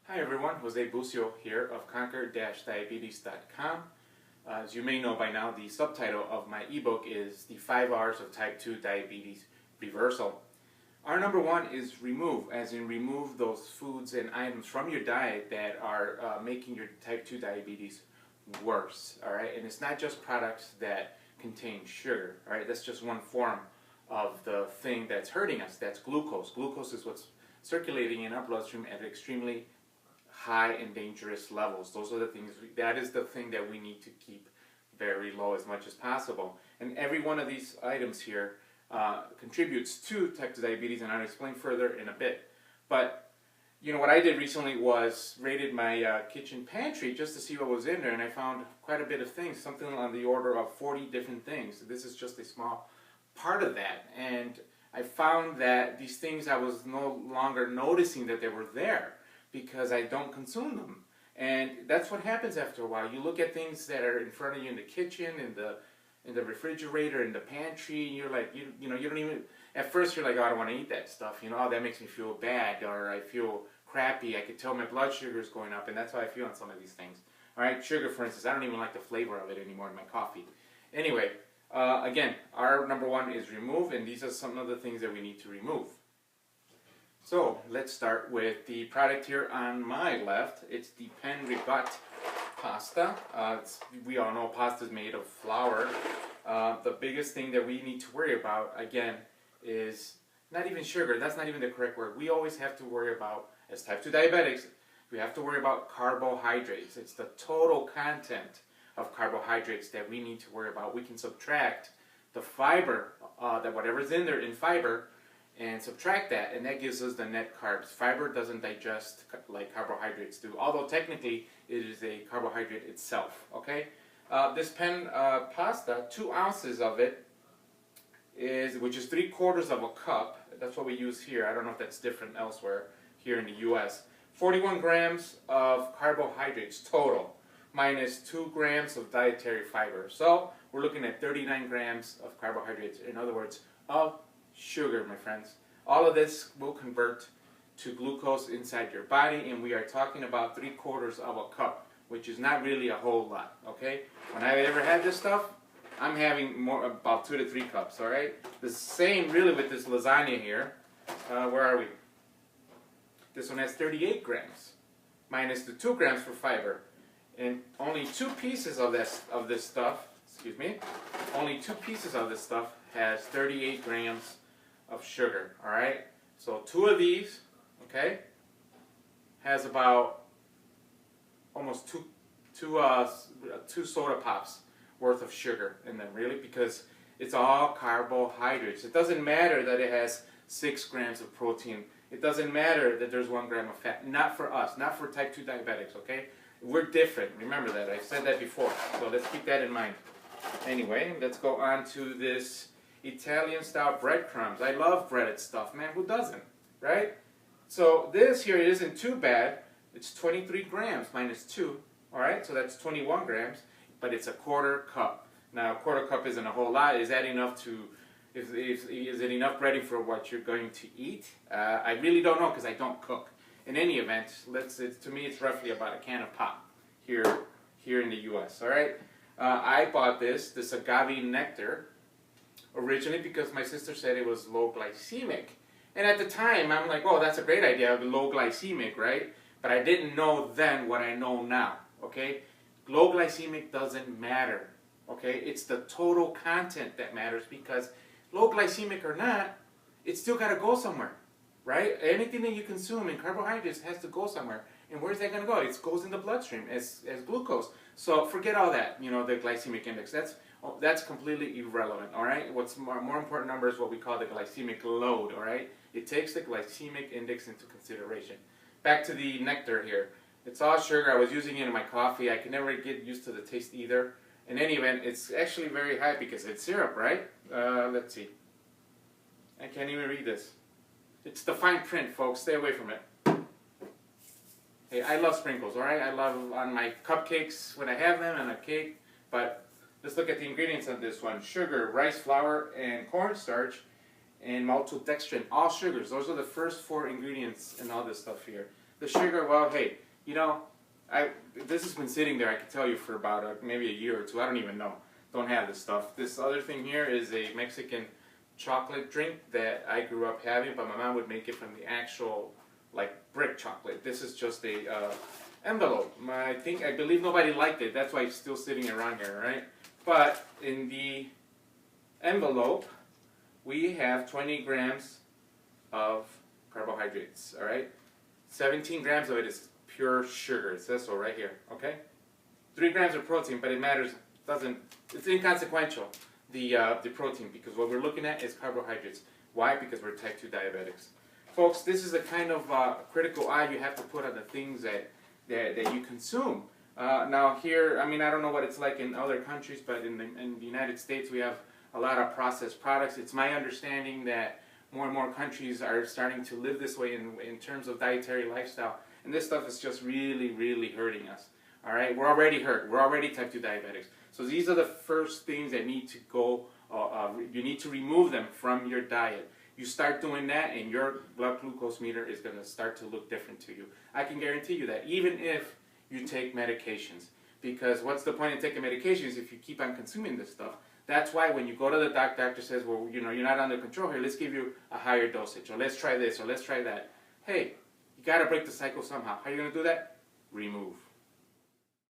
Hi everyone, Jose Bucio here of Conquer-Diabetes.com. As you may know by now, the subtitle of my ebook is The 5 R's of Type 2 Diabetes Reversal. R number 1 is remove, as in remove those foods and items from your diet that are making your type 2 diabetes worse. Alright, and it's not just products that contain sugar. Alright, that's just one form of the thing that's hurting us. That's glucose. Glucose is what's circulating in our bloodstream at extremely high and dangerous levels. Those are the things, that is the thing that we need to keep very low as much as possible. And every one of these items here contributes to type 2 diabetes, and I'll explain further in a bit. But you know what I did recently was raided my kitchen pantry just to see what was in there, and I found quite a bit of things, something on the order of 40 different things. This is just a small part of that, and I found that these things I was no longer noticing that they were there, because I don't consume them. And that's what happens after a while. You look at things that are in front of you in the kitchen, in the refrigerator, in the pantry, and you're like, you know, you don't even, at first you're like, oh, I don't want to eat that stuff, you know, oh, that makes me feel bad, or I feel crappy, I could tell my blood sugar is going up, and that's how I feel on some of these things. Alright, sugar for instance, I don't even like the flavor of it anymore in my coffee. Anyway, again, our number 1 is remove, and these are some of the things that we need to remove. So let's start with the product here on my left. It's the Pen Ribat pasta. We all know pasta is made of flour. The biggest thing that we need to worry about, again, is not even sugar. That's not even the correct word. We always have to worry about, as type 2 diabetics, we have to worry about carbohydrates. It's the total content of carbohydrates that we need to worry about. We can subtract the fiber, that whatever's in there in fiber, and subtract that, and that gives us the net carbs. Fiber doesn't digest like carbohydrates do, although technically it is a carbohydrate itself. Okay, this pen pasta, 2 ounces of it which is 3/4 of a cup. That's what we use here. I don't know if that's different elsewhere here in the U.S. 41 grams of carbohydrates total, minus 2 grams of dietary fiber. So we're looking at 39 grams of carbohydrates. In other words, of sugar, my friends. All of this will convert to glucose inside your body, and we are talking about 3/4 of a cup, which is not really a whole lot. Okay, when I ever had this stuff, I'm having more, about 2 to 3 cups. All right, the same really with this lasagna here. Where are we? This one has 38 grams, minus the 2 grams for fiber, and only 2 pieces of this stuff. Excuse me. Only 2 pieces of this stuff has 38 grams of sugar. All right, so 2 of these, okay, has about almost two soda pops worth of sugar in them, really, because it's all carbohydrates. It doesn't matter that it has 6 grams of protein. It doesn't matter that there's 1 gram of fat. Not for us, not for type 2 diabetics. Okay, we're different. Remember that. I've said that before, so let's keep that in mind. Anyway, let's go on to this Italian-style breadcrumbs. I love breaded stuff, man. Who doesn't, right? So this here isn't too bad. It's 23 grams minus 2. All right, so that's 21 grams, but it's a 1/4 cup. Now, a 1/4 cup isn't a whole lot. Is that enough to? Is it enough breading for what you're going to eat? I really don't know because I don't cook. In any event, to me, it's roughly about a can of pop here in the U.S. All right. I bought this agave nectar originally because my sister said it was low glycemic. And at the time, I'm like, oh, that's a great idea, low glycemic, right? But I didn't know then what I know now, okay? Low glycemic doesn't matter, okay? It's the total content that matters, because low glycemic or not, it's still got to go somewhere, right? Anything that you consume in carbohydrates has to go somewhere. And where's that going to go? It goes in the bloodstream as glucose. So forget all that, you know, the glycemic index. That's completely irrelevant, all right? What's more important number is what we call the glycemic load, all right? It takes the glycemic index into consideration. Back to the nectar here. It's all sugar. I was using it in my coffee. I can never get used to the taste either. In any event, it's actually very high because it's syrup, right? Let's see. I can't even read this. It's the fine print, folks. Stay away from it. Hey, I love sprinkles, all right? I love on my cupcakes when I have them and a cake. But let's look at the ingredients on this one. Sugar, rice flour, and cornstarch, and maltodextrin. All sugars. Those are the first 4 ingredients in all this stuff here. The sugar, well, hey, you know, this has been sitting there, I can tell you, for about maybe a year or two. I don't even know. Don't have this stuff. This other thing here is a Mexican chocolate drink that I grew up having, but my mom would make it from the actual, like, brick chocolate. This is just a envelope. I believe nobody liked it. That's why it's still sitting around here, right? But in the envelope, we have 20 grams of carbohydrates, all right? 17 grams of it is pure sugar. It says so right here, okay? 3 grams of protein, but it matters, it's inconsequential, the protein, because what we're looking at is carbohydrates. Why? Because we're type 2 diabetics. Folks, this is the kind of critical eye you have to put on the things that you consume. Now here, I mean, I don't know what it's like in other countries, but in the United States we have a lot of processed products. It's my understanding that more and more countries are starting to live this way in terms of dietary lifestyle. And this stuff is just really, really hurting us. All right, we're already hurt. We're already type 2 diabetics. So these are the first things that need to go, you need to remove them from your diet. You start doing that and your blood glucose meter is going to start to look different to you. I can guarantee you that, even if you take medications. Because what's the point in taking medications if you keep on consuming this stuff? That's why when you go to the doctor says, well, you know, you're not under control here, let's give you a higher dosage, or let's try this, or let's try that. Hey, you got to break the cycle somehow. How are you going to do that? Remove.